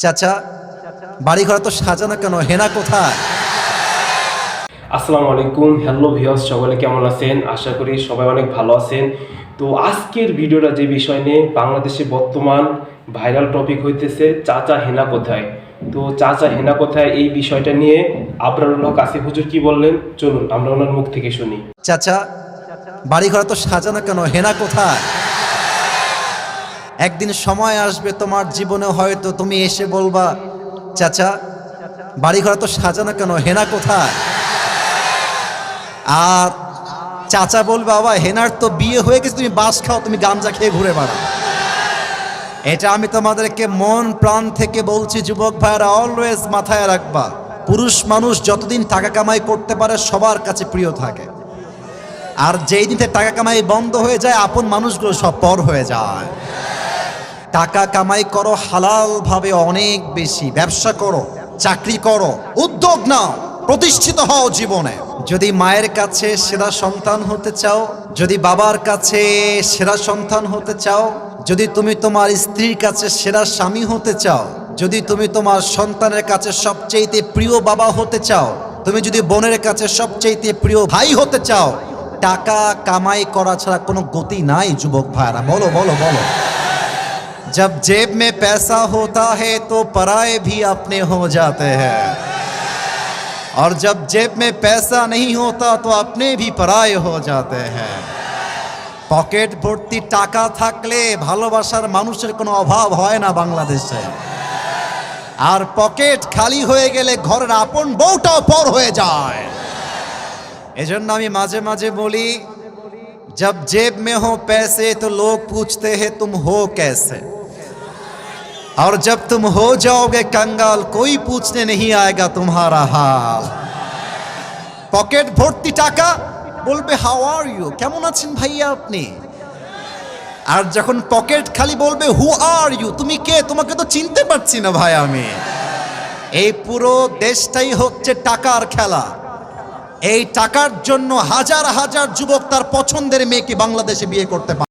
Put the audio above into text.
চাচা, বাড়ি ঘর তো সাজানো কেন, হেনা কোথায়? আসসালামু আলাইকুম, হ্যালো ভিউয়ার্স, সকলে কেমন আছেন? আশা করি সবাই অনেক ভালো আছেন। তো আজকের ভিডিওটা যে বিষয় নিয়ে বাংলাদেশে বর্তমান ভাইরাল টপিক হইতেছে চাচা হেনা কোথায়। তো চাচা হেনা কোথায় এই বিষয়টা নিয়ে আবরারুল হক আসিফ হুজুর কি বললেন, চলুন আমরা ওনার মুখ থেকে শুনি। চাচা, বাড়ি ঘর তো সাজানো কেন, হেনা কোথায়? একদিন সময় আসবে তোমার জীবনে, হয়তো তুমি এসে বলবা, চাচা, বাড়ি ঘর তো সাজানো কেন, হেনা কোথায়? আর চাচা বলবে, বাবা হেনার তো বিয়ে হয়ে গেছে, তুমি বাস খাও, তুমি গাঞ্জা খেয়ে ঘুরে বেড়াও। এটা আমি তোমাদেরকে মন প্রাণ থেকে বলছি, যুবক ভাইরা, অলওয়েজ মাথায় রাখবা, পুরুষ মানুষ যতদিন টাকা কামাই করতে পারে সবার কাছে প্রিয় থাকে, আর যেই দিন থেকে টাকা কামাই বন্ধ হয়ে যায় আপন মানুষগুলো সব পর হয়ে যায়। টাকা কামাই করো হালাল ভাবে, অনেক বেশি ব্যবসা করো, চাকরি করো, উদ্যোগ নাও, প্রতিষ্ঠিত হও জীবনে। যদি মায়ের কাছে সেরা সন্তান হতে চাও, যদি বাবার কাছে সেরা সন্তান হতে চাও, যদি তুমি তোমার স্ত্রীর কাছে সেরা স্বামী হতে চাও, যদি তুমি তোমার সন্তানের কাছে সবচেয়ে প্রিয় বাবা হতে চাও, তুমি যদি বোনের কাছে সবচেয়ে প্রিয় ভাই হতে চাও, টাকা কামাই করা ছাড়া কোনো গতি নাই। যুবক ভাইরা, বলো বলো বলো। जब जेब में पैसा होता है तो पराये भी अपने हो जाते हैं, और जब जेब में पैसा नहीं होता तो अपने भी पराये हो जाते हैं। পকেট ভর্তি টাকা থাকলে ভালোবাসার মানুষের কোনো অভাব হয় না বাংলাদেশে, আর পকেট খালি হয়ে গেলে ঘরের আপন বউটাও পর হয়ে যায়। এজন্য আমি মাঝে মাঝে বলি, जब जेब में हो पैसे तो लोग पूछते हैं तुम हो कैसे, और जब तुम हो जाओगे कंगाल कोई पूछने नहीं आएगा तुम्हारा हाल। পকেট ভর্তি টাকা, বলবে হাউ আর ইউ, কেমন আছেন ভাইয়া আপনি। আর যখন পকেট খালি বলবে হু আর ইউ, তুমি কে, তোমাকে তো চিনতে পারছি না ভাই আমি। এই পুরো দেশটাই হচ্ছে টাকার খেলা। এই টাকার জন্য হাজার হাজার যুবক তার পছন্দের মেয়েকে বাংলাদেশে বিয়ে করতে পারে।